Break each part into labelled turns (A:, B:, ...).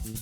A: Okay,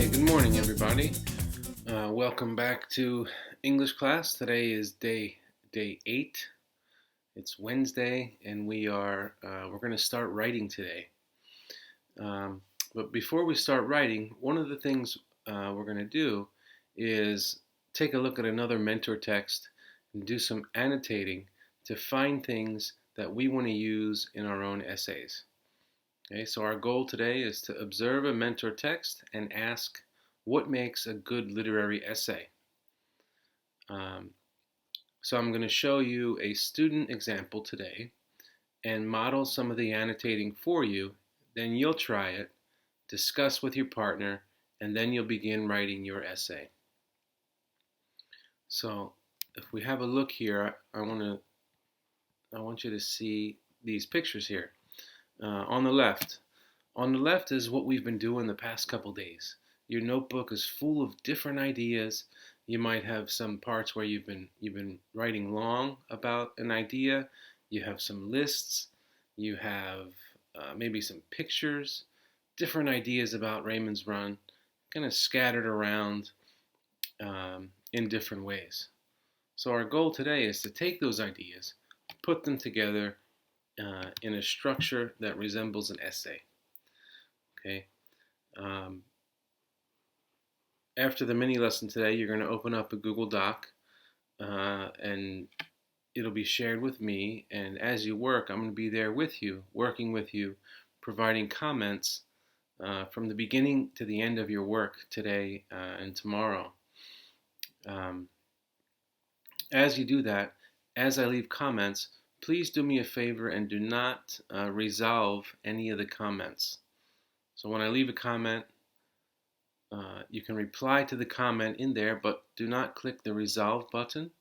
A: good morning, everybody. Welcome back to English class. Today is day 8. It's Wednesday, and we're going to start writing today. But before we start writing, one of the things we're going to do is take a look at another mentor text and do some annotating to find things that we want to use in our own essays. Okay, so our goal today is to observe a mentor text and ask what makes a good literary essay. So I'm going to show you a student example today and model some of the annotating for you. Then you'll try it, discuss with your partner, and then you'll begin writing your essay. So if we have a look here, I want you to see these pictures here. On the left is what we've been doing the past couple days. Your notebook is full of different ideas. You might have some parts where you've been writing long about an idea. You have some lists. You have maybe some pictures, different ideas about Raymond's Run, kind of scattered around in different ways. So our goal today is to take those ideas, put them together in a structure that resembles an essay. Okay. After the mini lesson today, you're going to open up a Google Doc, and it'll be shared with me. And as you work, I'm going to be there with you, working with you, providing comments from the beginning to the end of your work today and tomorrow. As you do that, as I leave comments, please do me a favor and do not resolve any of the comments. So when I leave a comment, you can reply to the comment in there, but do not click the resolve button.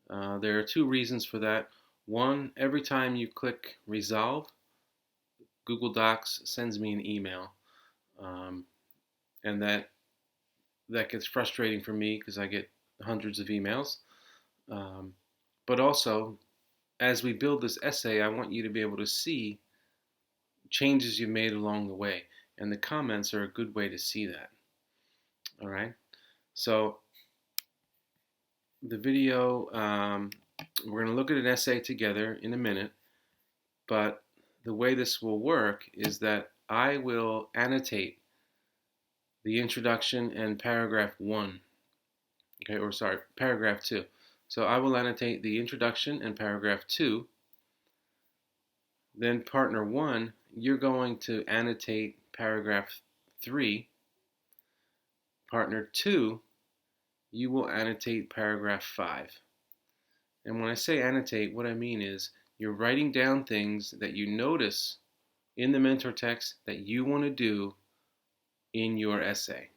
A: There are two reasons for that. One, every time you click resolve, Google Docs sends me an email, and that gets frustrating for me because I get hundreds of emails. But also, as we build this essay, I want you to be able to see changes you've made along the way, and the comments are a good way to see that. All right, so the video, we're going to look at an essay together in a minute, but the way this will work is that I will annotate the introduction and paragraph 1, okay, or sorry, paragraph 2. So I will annotate the introduction and paragraph 2. Then partner 1, you're going to annotate paragraph 3. Partner 2, you will annotate paragraph 5. And when I say annotate, what I mean is you're writing down things that you notice in the mentor text that you want to do in your essay.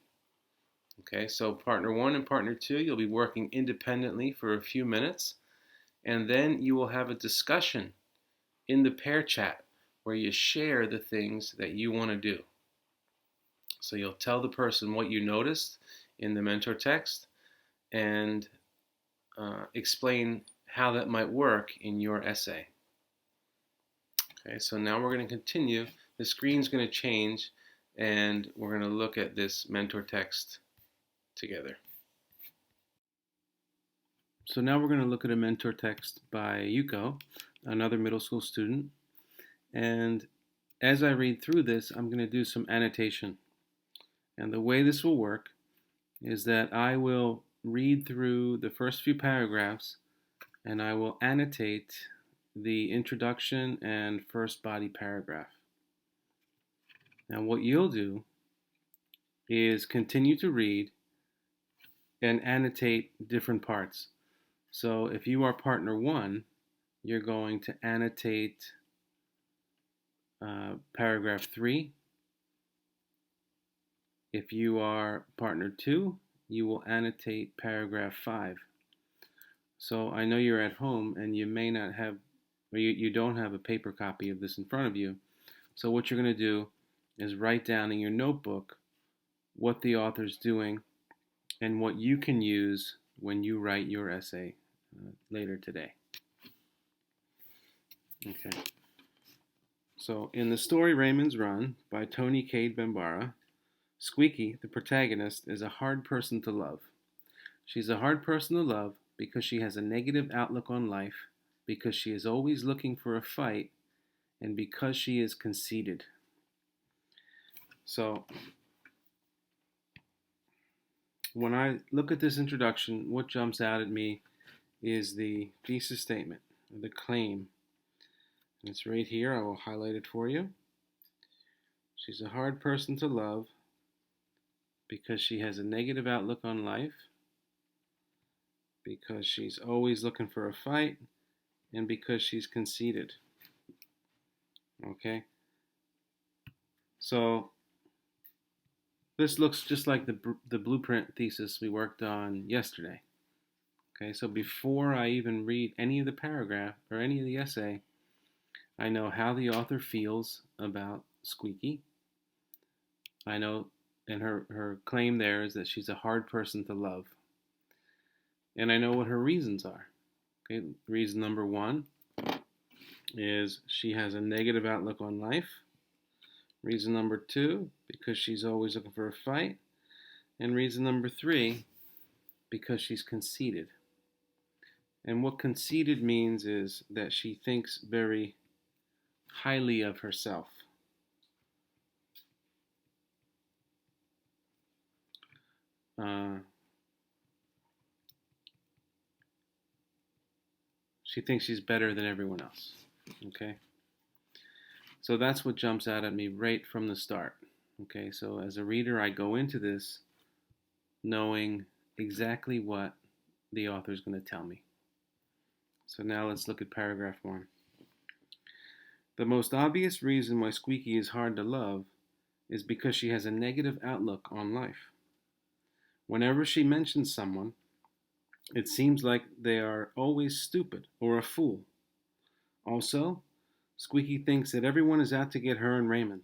A: Okay, so partner 1 and partner 2, you'll be working independently for a few minutes, and then you will have a discussion in the pair chat where you share the things that you want to do. So you'll tell the person what you noticed in the mentor text and explain how that might work in your essay. Okay, so now we're going to continue. The screen's going to change, and we're going to look at this mentor text together. So now we're going to look at a mentor text by Yuko, another middle school student. And as I read through this, I'm going to do some annotation. And the way this will work is that I will read through the first few paragraphs and I will annotate the introduction and first body paragraph. Now what you'll do is continue to read and annotate different parts. So if you are partner 1, you're going to annotate paragraph 3. If you are partner 2, you will annotate paragraph 5. So I know you're at home and you may not have, or you don't have a paper copy of this in front of you. So what you're going to do is write down in your notebook what the author's doing and what you can use when you write your essay later today. Okay. So in the story Raymond's Run by Toni Cade Bambara, Squeaky, the protagonist, is a hard person to love. She's a hard person to love because she has a negative outlook on life, because she is always looking for a fight, and because she is conceited. So when I look at this introduction, what jumps out at me is the thesis statement, the claim. And it's right here. I will highlight it for you. She's a hard person to love because she has a negative outlook on life, because she's always looking for a fight, and because she's conceited. Okay? So this looks just like the blueprint thesis we worked on yesterday. Okay, so before I even read any of the paragraph or any of the essay, I know how the author feels about Squeaky. I know, and her claim there is that she's a hard person to love. And I know what her reasons are. Okay, reason number one is she has a negative outlook on life. Reason number two, because she's always looking for a fight. And reason number three, because she's conceited. And what conceited means is that she thinks very highly of herself. She thinks she's better than everyone else. Okay? So that's what jumps out at me right from the start. Okay, so as a reader, I go into this knowing exactly what the author is going to tell me. So now let's look at paragraph 1. The most obvious reason why Squeaky is hard to love is because she has a negative outlook on life. Whenever she mentions someone, it seems like they are always stupid or a fool. Also, Squeaky thinks that everyone is out to get her and Raymond.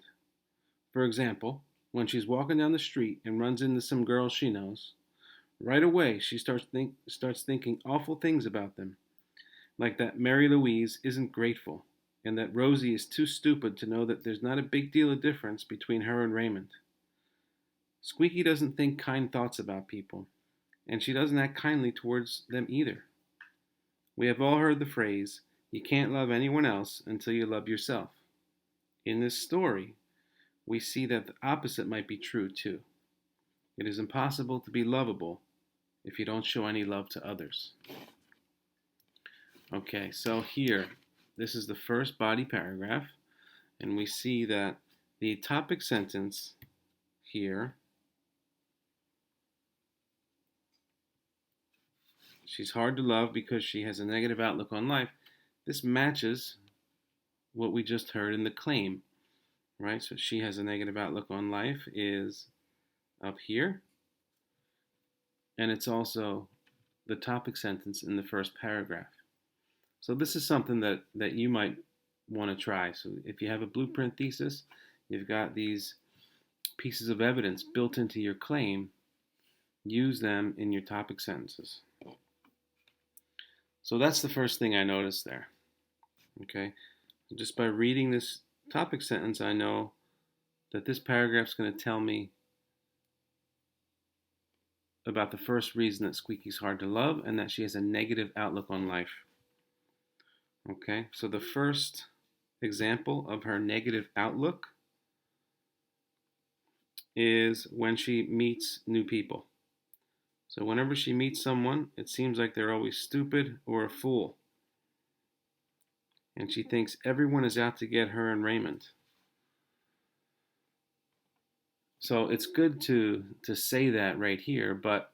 A: For example, when she's walking down the street and runs into some girls she knows, right away she starts thinking awful things about them, like that Mary Louise isn't grateful, and that Rosie is too stupid to know that there's not a big deal of difference between her and Raymond. Squeaky doesn't think kind thoughts about people, and she doesn't act kindly towards them either. We have all heard the phrase, you can't love anyone else until you love yourself. In this story, we see that the opposite might be true too. It is impossible to be lovable if you don't show any love to others. Okay, so here, this is the first body paragraph, and we see that the topic sentence here, she's hard to love because she has a negative outlook on life. This matches what we just heard in the claim, right? So she has a negative outlook on life is up here, and it's also the topic sentence in the first paragraph. So this is something that you might want to try. So if you have a blueprint thesis, you've got these pieces of evidence built into your claim, use them in your topic sentences. So that's the first thing I noticed there. Okay, just by reading this topic sentence, I know that this paragraph is going to tell me about the first reason that Squeaky's hard to love and that she has a negative outlook on life. Okay, so the first example of her negative outlook is when she meets new people. So whenever she meets someone, it seems like they're always stupid or a fool. And she thinks everyone is out to get her and Raymond. So it's good to say that right here, but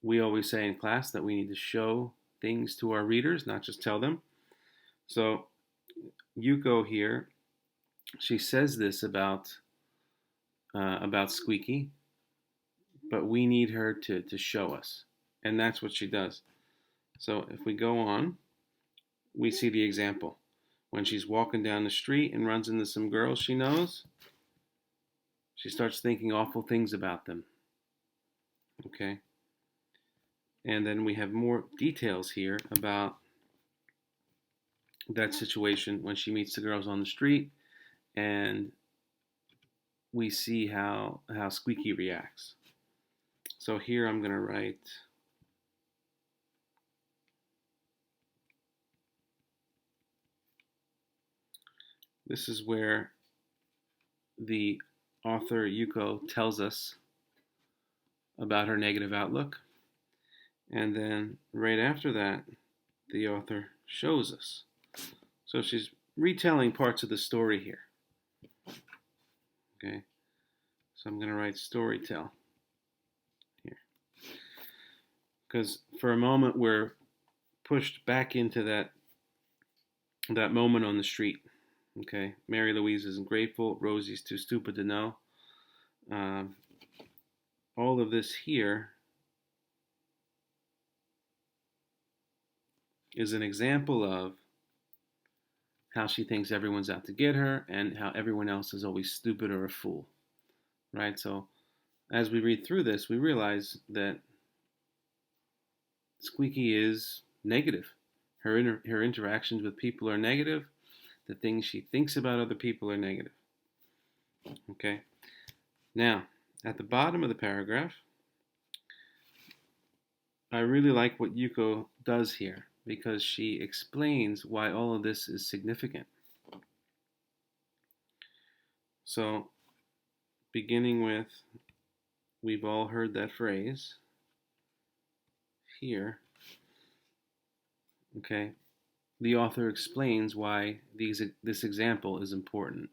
A: we always say in class that we need to show things to our readers, not just tell them. So Yuko here, she says this about Squeaky, but we need her to show us, and that's what she does. So if we go on, we see the example. When she's walking down the street and runs into some girls she knows, She starts thinking awful things about them. Okay? And then we have more details here about that situation when she meets the girls on the street, and we see how Squeaky reacts. So here I'm going to write this is where the author Yuko tells us about her negative outlook, and then right after that the author shows us. So she's retelling parts of the story here. Okay, so I'm going to write storytell here, because for a moment we're pushed back into that moment on the street. Okay, Mary Louise isn't grateful. Rosie's too stupid to know. All of this here is an example of how she thinks everyone's out to get her and how everyone else is always stupid or a fool, right? So as we read through this, we realize that Squeaky is negative. Her interactions with people are negative. The things she thinks about other people are negative. Okay? Now, at the bottom of the paragraph, I really like what Yuko does here, because she explains why all of this is significant. So, beginning with, we've all heard that phrase here. Okay, the author explains why this example is important.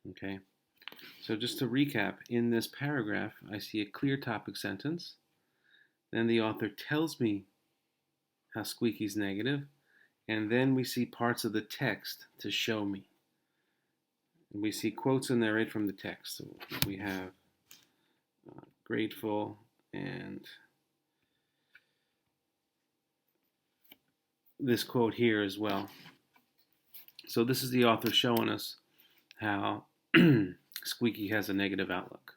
A: Okay, so just to recap, in this paragraph, I see a clear topic sentence. Then the author tells me how Squeaky's negative, and then we see parts of the text to show me. And we see quotes in there right from the text. So we have grateful and this quote here as well. So this is the author showing us how Squeaky has a negative outlook.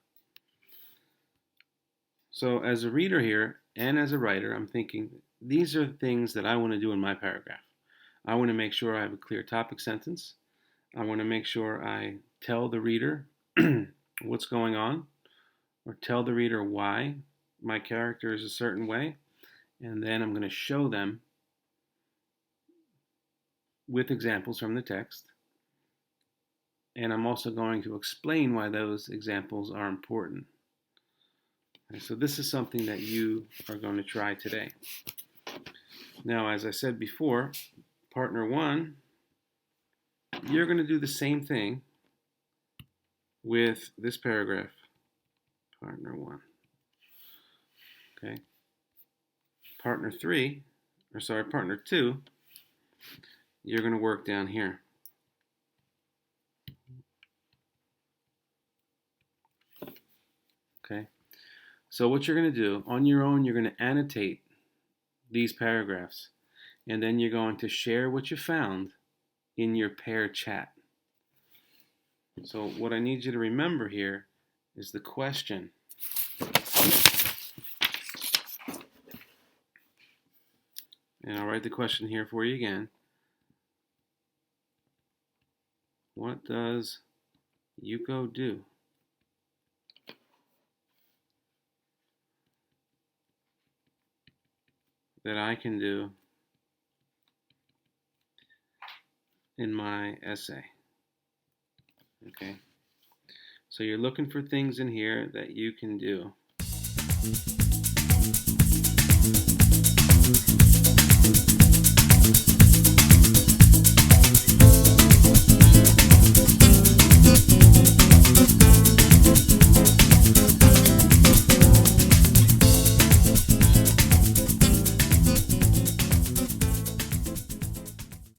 A: So as a reader here and as a writer, I'm thinking, these are things that I want to do in my paragraph. I want to make sure I have a clear topic sentence. I want to make sure I tell the reader what's going on, or tell the reader why my character is a certain way, and then I'm going to show them with examples from the text, and I'm also going to explain why those examples are important. Okay, so this is something that you are going to try today. Now, as I said before, partner one, you're going to do the same thing with this paragraph, partner one. Okay. Partner two, you're going to work down here. Okay. So what you're going to do, on your own, you're going to annotate these paragraphs, and then you're going to share what you found in your pair chat. So what I need you to remember here is the question. And I'll write the question here for you again. What does Yuko do? That I can do in my essay. Okay, so you're looking for things in here that you can do.